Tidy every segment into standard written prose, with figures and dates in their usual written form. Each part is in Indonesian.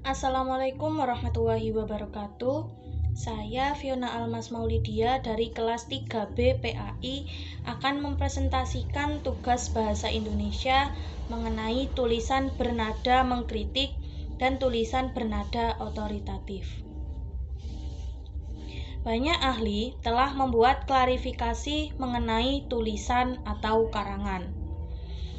Assalamualaikum warahmatullahi wabarakatuh. Saya Fiona Almas Maulidia dari kelas 3B PAI akan mempresentasikan tugas bahasa Indonesia mengenai tulisan bernada mengkritik dan tulisan bernada otoritatif. Banyak ahli telah membuat klarifikasi mengenai tulisan atau karangan.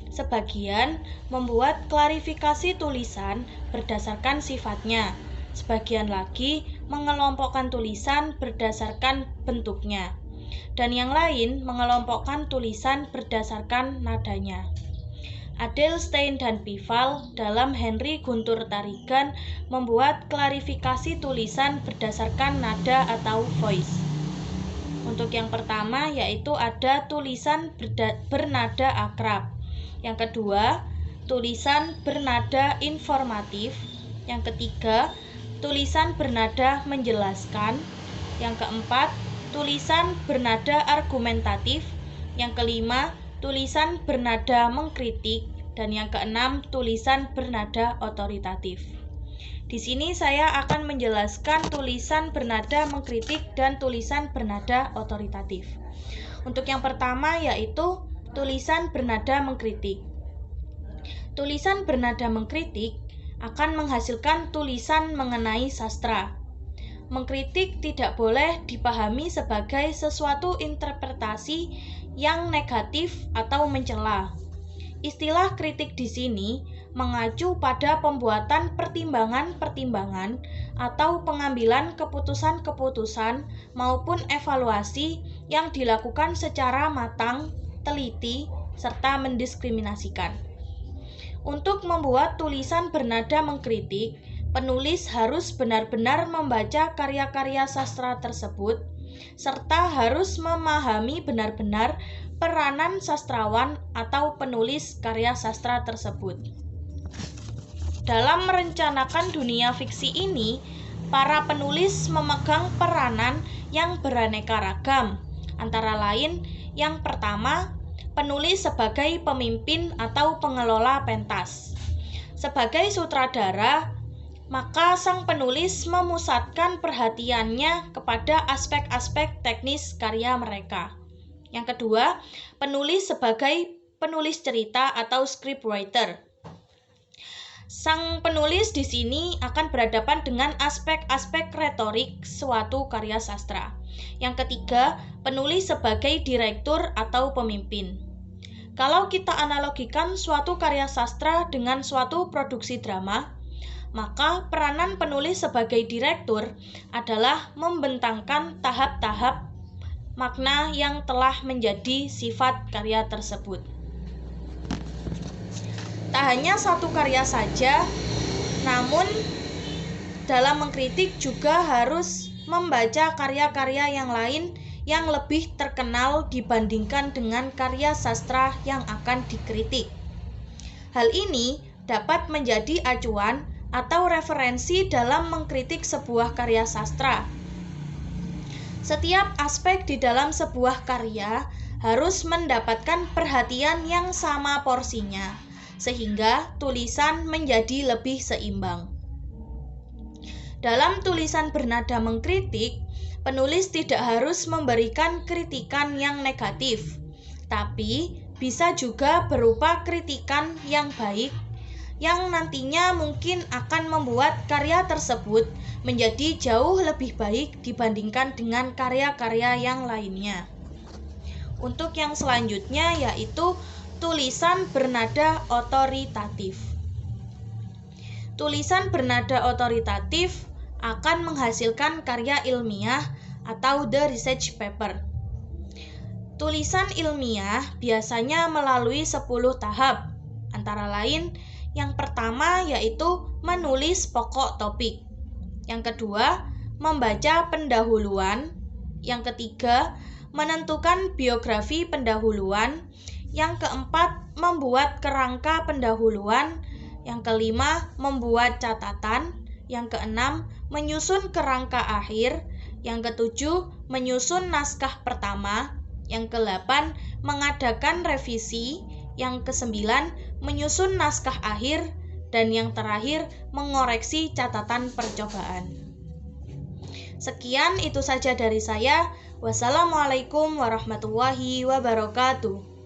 Sebagian membuat klarifikasi tulisan berdasarkan sifatnya, sebagian lagi mengelompokkan tulisan berdasarkan bentuknya, dan yang lain mengelompokkan tulisan berdasarkan nadanya. Adelstein dan Pival dalam Henry Guntur Tarigan membuat klarifikasi tulisan berdasarkan nada atau voice. Untuk yang pertama yaitu ada tulisan bernada akrab. Yang kedua, tulisan bernada informatif. Yang ketiga, tulisan bernada menjelaskan. Yang keempat, tulisan bernada argumentatif. Yang kelima, tulisan bernada mengkritik. Dan yang keenam, tulisan bernada otoritatif. Di sini saya akan menjelaskan tulisan bernada mengkritik dan tulisan bernada otoritatif. Untuk yang pertama yaitu tulisan bernada mengkritik. Tulisan bernada mengkritik akan menghasilkan tulisan mengenai sastra. Mengkritik tidak boleh dipahami sebagai sesuatu interpretasi yang negatif atau mencela. Istilah kritik di sini mengacu pada pembuatan pertimbangan-pertimbangan atau pengambilan keputusan-keputusan maupun evaluasi yang dilakukan secara matang, teliti, serta mendiskriminasikan. Untuk membuat tulisan bernada mengkritik, penulis harus benar-benar membaca karya-karya sastra tersebut, serta harus memahami benar-benar peranan sastrawan atau penulis karya sastra tersebut. Dalam merencanakan dunia fiksi ini, para penulis memegang peranan yang beraneka ragam, antara lain yang pertama, penulis sebagai pemimpin atau pengelola pentas. Sebagai sutradara, maka sang penulis memusatkan perhatiannya kepada aspek-aspek teknis karya mereka. Yang kedua, penulis sebagai penulis cerita atau scriptwriter. Sang penulis di sini akan berhadapan dengan aspek-aspek retorik suatu karya sastra. Yang ketiga, penulis sebagai direktur atau pemimpin. Kalau kita analogikan suatu karya sastra dengan suatu produksi drama, maka peranan penulis sebagai direktur adalah membentangkan tahap-tahap makna yang telah menjadi sifat karya tersebut. Tak hanya satu karya saja, namun dalam mengkritik juga harus membaca karya-karya yang lain yang lebih terkenal dibandingkan dengan karya sastra yang akan dikritik. Hal ini dapat menjadi acuan atau referensi dalam mengkritik sebuah karya sastra. Setiap aspek di dalam sebuah karya harus mendapatkan perhatian yang sama porsinya, sehingga tulisan menjadi lebih seimbang. Dalam tulisan bernada mengkritik, penulis tidak harus memberikan kritikan yang negatif, tapi bisa juga berupa kritikan yang baik, yang nantinya mungkin akan membuat karya tersebut menjadi jauh lebih baik dibandingkan dengan karya-karya yang lainnya. Untuk yang selanjutnya yaitu tulisan bernada otoritatif. Tulisan bernada otoritatif akan menghasilkan karya ilmiah atau the research paper. Tulisan ilmiah biasanya melalui 10 tahap, antara lain yang pertama yaitu menulis pokok topik. Yang kedua, membaca pendahuluan. Yang ketiga, menentukan biografi pendahuluan. Yang keempat, membuat kerangka pendahuluan. Yang kelima, membuat catatan. Yang keenam, menyusun kerangka akhir. Yang ketujuh, menyusun naskah pertama. Yang kedelapan, mengadakan revisi. Yang kesembilan, menyusun naskah akhir. Dan yang terakhir, mengoreksi catatan percobaan. Sekian, itu saja dari saya. Wassalamualaikum warahmatullahi wabarakatuh.